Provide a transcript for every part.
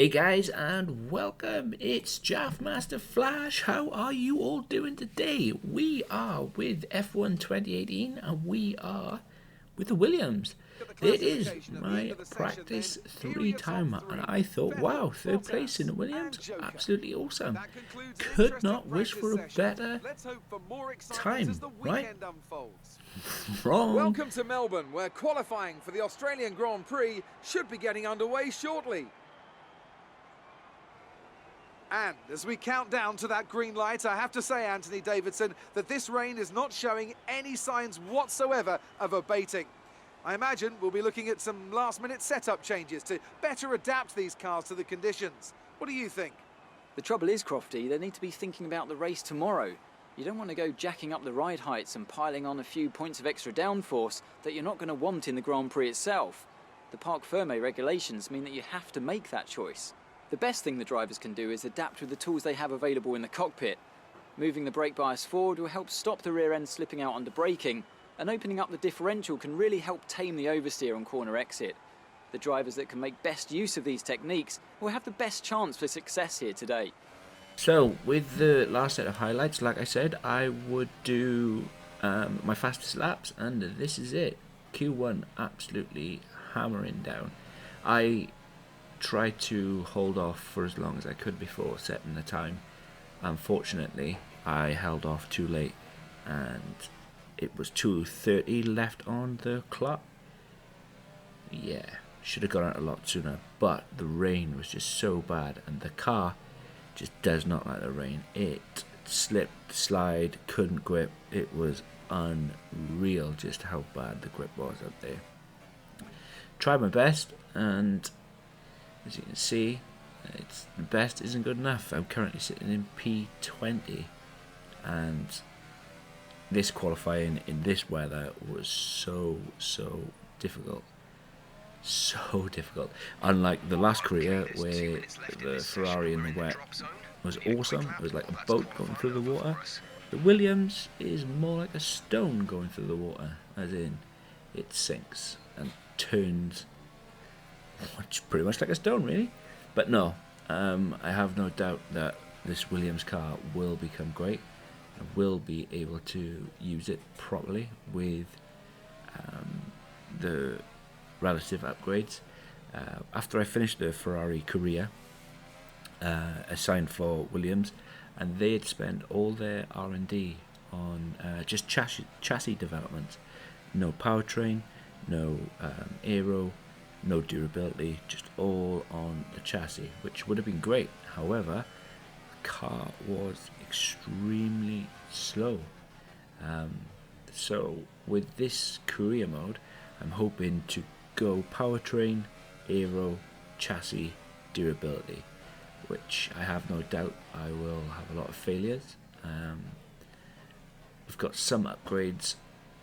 Hey guys, and welcome. It's Master Flash. How are you all doing today? We are with F1 2018 and we are with the Williams. It is my practice three timer, and I thought, wow, third place in the Williams, absolutely awesome. Could not wish for a better time, right? Wrong. Welcome to Melbourne, where qualifying for the Australian Grand Prix should be getting underway shortly. And as we count down to that green light, I have to say, Anthony Davidson, that this rain is not showing any signs whatsoever of abating. I imagine we'll be looking at some last-minute setup changes to better adapt these cars to the conditions. What do you think? The trouble is, Crofty, they need to be thinking about the race tomorrow. You don't want to go jacking up the ride heights and piling on a few points of extra downforce that you're not going to want in the Grand Prix itself. The Parc Fermé regulations mean that you have to make that choice. The best thing the drivers can do is adapt with the tools they have available in the cockpit. Moving the brake bias forward will help stop the rear end slipping out under braking, and opening up the differential can really help tame the oversteer on corner exit. The drivers that can make best use of these techniques will have the best chance for success here today. So, with the last set of highlights, like I said, I would do my fastest laps, and this is it. Q1 absolutely hammering down. I tried to hold off for as long as I could before setting the time. Unfortunately, I held off too late, and it was 2:30 left on the clock. Yeah, should have gone out a lot sooner, but the rain was just so bad, and the car just does not like the rain. It slipped, slide, couldn't grip. It was unreal just how bad the grip was up there. Tried my best, and as you can see, it's the best isn't good enough. I'm currently sitting in P20, and this qualifying in this weather was so difficult. So difficult. Unlike the last career where the Ferrari in the wet was awesome, it was like a boat going through the water. The Williams is more like a stone going through the water, as in it sinks and turns pretty much like a stone, really. But no, I have no doubt that this Williams car will become great. I will be able to use it properly with the relative upgrades. After I finished the Ferrari career, assigned for Williams, and they had spent all their R&D on just chassis development. No powertrain, no aero, no durability, just all on the chassis, which would have been great. However, the car was extremely slow. So with this career mode, I'm hoping to go powertrain, aero, chassis, durability, which I have no doubt I will have a lot of failures. We've got some upgrades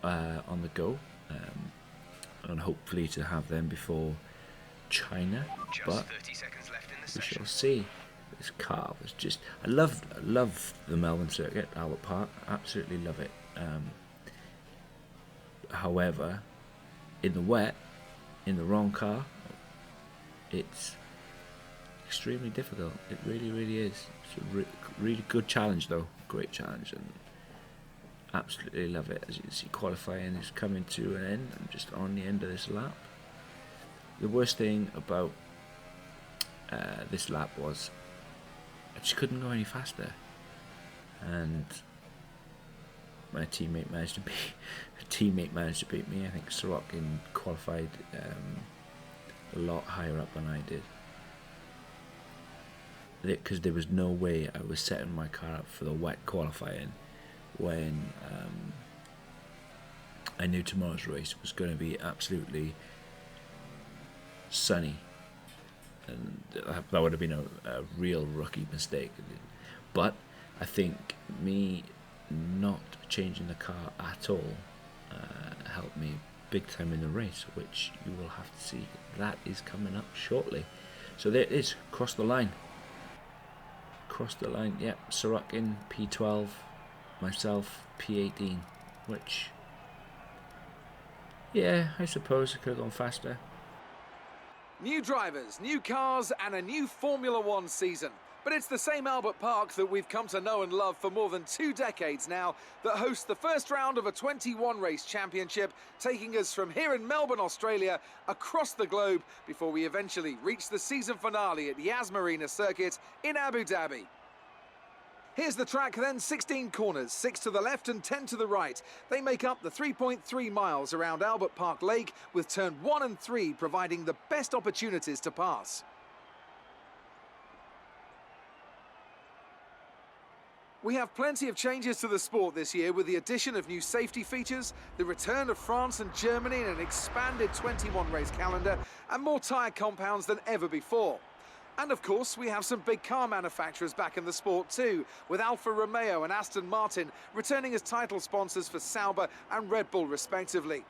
on the go, and hopefully to have them before China, but 30 seconds left in the we session. shall see. This car was just, I love the Melbourne circuit, Albert Park, absolutely love it. However, in the wet, in the wrong car, it's extremely difficult. It really is. It's a really good challenge, though. Great challenge, and absolutely love it. As you can see, qualifying is coming to an end. I'm just on the end of this lap. The worst thing about this lap was I just couldn't go any faster, and my teammate managed to beat me. I think Sorokin qualified a lot higher up than I did, because there was no way I was setting my car up for the wet qualifying when I knew tomorrow's race was going to be absolutely sunny, and that would have been a real rookie mistake. But I think me not changing the car at all helped me big time in the race, which you will have to see. That is coming up shortly. So there it is, cross the line, yep. Sorokin P12, myself P18, which, yeah, I suppose I could have gone faster. New drivers, new cars and a new Formula One season. But it's the same Albert Park that we've come to know and love for more than 2 decades now that hosts the first round of a 21 race championship, taking us from here in Melbourne, Australia, across the globe before we eventually reach the season finale at Yas Marina Circuit in Abu Dhabi. Here's the track then, 16 corners, 6 to the left and 10 to the right. They make up the 3.3 miles around Albert Park Lake, with turn 1 and 3 providing the best opportunities to pass. We have plenty of changes to the sport this year, with the addition of new safety features, the return of France and Germany in an expanded 21 race calendar, and more tyre compounds than ever before. And of course, we have some big car manufacturers back in the sport too, with Alfa Romeo and Aston Martin returning as title sponsors for Sauber and Red Bull respectively.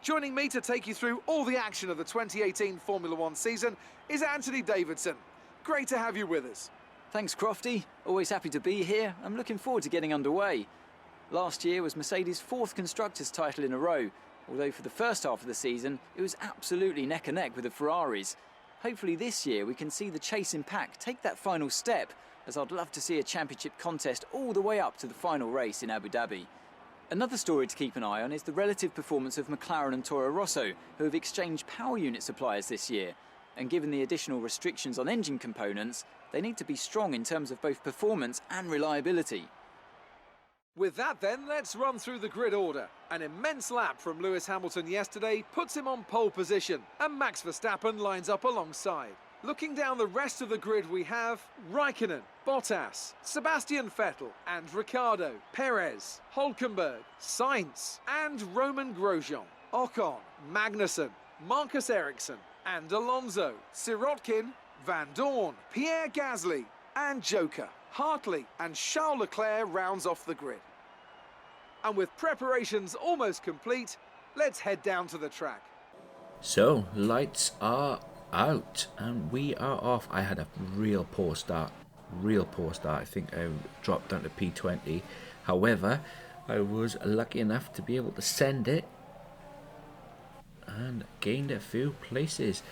Joining me to take you through all the action of the 2018 Formula One season is Anthony Davidson. Great to have you with us. Thanks, Crofty. Always happy to be here. I'm looking forward to getting underway. Last year was Mercedes' 4th Constructors' title in a row, although for the first half of the season it was absolutely neck and neck with the Ferraris. Hopefully this year we can see the chasing pack take that final step, as I'd love to see a championship contest all the way up to the final race in Abu Dhabi. Another story to keep an eye on is the relative performance of McLaren and Toro Rosso, who have exchanged power unit suppliers this year. And given the additional restrictions on engine components, they need to be strong in terms of both performance and reliability. With that then, let's run through the grid order. An immense lap from Lewis Hamilton yesterday puts him on pole position, and Max Verstappen lines up alongside. Looking down the rest of the grid, we have Raikkonen, Bottas, Sebastian Vettel and Ricciardo, Perez, Hülkenberg, Sainz and Roman Grosjean, Ocon, Magnussen, Marcus Ericsson and Alonso, Sirotkin, Van Dorn, Pierre Gasly and Joker. Hartley and Charles Leclerc rounds off the grid. And with preparations almost complete, let's head down to the track. So, lights are out and we are off. I had a real poor start. I think I dropped down to P20. However, I was lucky enough to be able to send it and gained a few places.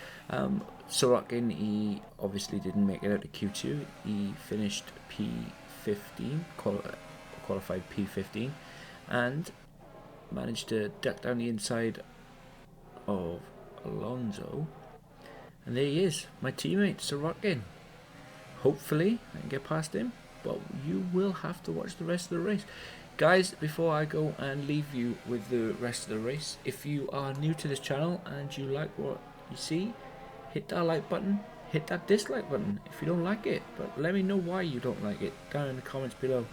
Sorokin, he obviously didn't make it out to Q2. He finished P15, qualified P15, and managed to duck down the inside of Alonso. And there he is, my teammate Sorokin. Hopefully I can get past him, but you will have to watch the rest of the race. Guys, before I go and leave you with the rest of the race, if you are new to this channel and you like what you see, hit that like button, hit that dislike button if you don't like it, but let me know why you don't like it down in the comments below.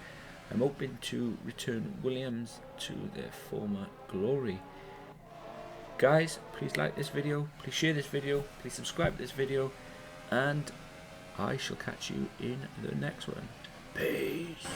I'm open to return Williams to their former glory. Guys, please like this video, please share this video, please subscribe to this video, and I shall catch you in the next one. Peace.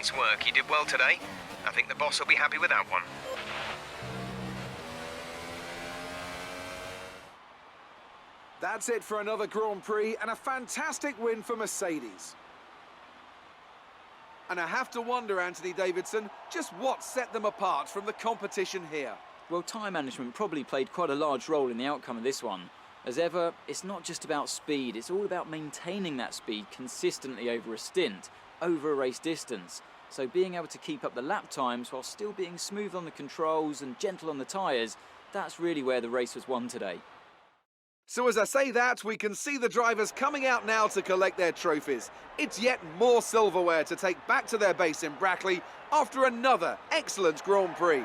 Nice work, you did well today. I think the boss will be happy with that one. That's it for another Grand Prix and a fantastic win for Mercedes. And I have to wonder, Anthony Davidson, just what set them apart from the competition here. Well, tyre management probably played quite a large role in the outcome of this one. As ever, it's not just about speed, it's all about maintaining that speed consistently over a stint, over a race distance. So being able to keep up the lap times while still being smooth on the controls and gentle on the tyres, that's really where the race was won today. So as I say that, we can see the drivers coming out now to collect their trophies. It's yet more silverware to take back to their base in Brackley after another excellent Grand Prix.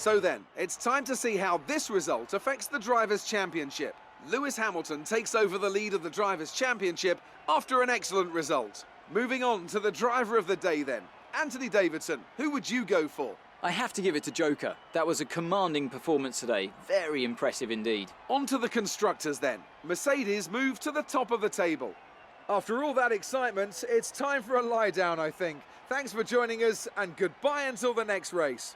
So then, it's time to see how this result affects the Drivers' Championship. Lewis Hamilton takes over the lead of the Drivers' Championship after an excellent result. Moving on to the driver of the day then. Anthony Davidson, who would you go for? I have to give it to Joker. That was a commanding performance today. Very impressive indeed. On to the constructors then. Mercedes move to the top of the table. After all that excitement, it's time for a lie down, I think. Thanks for joining us and goodbye until the next race.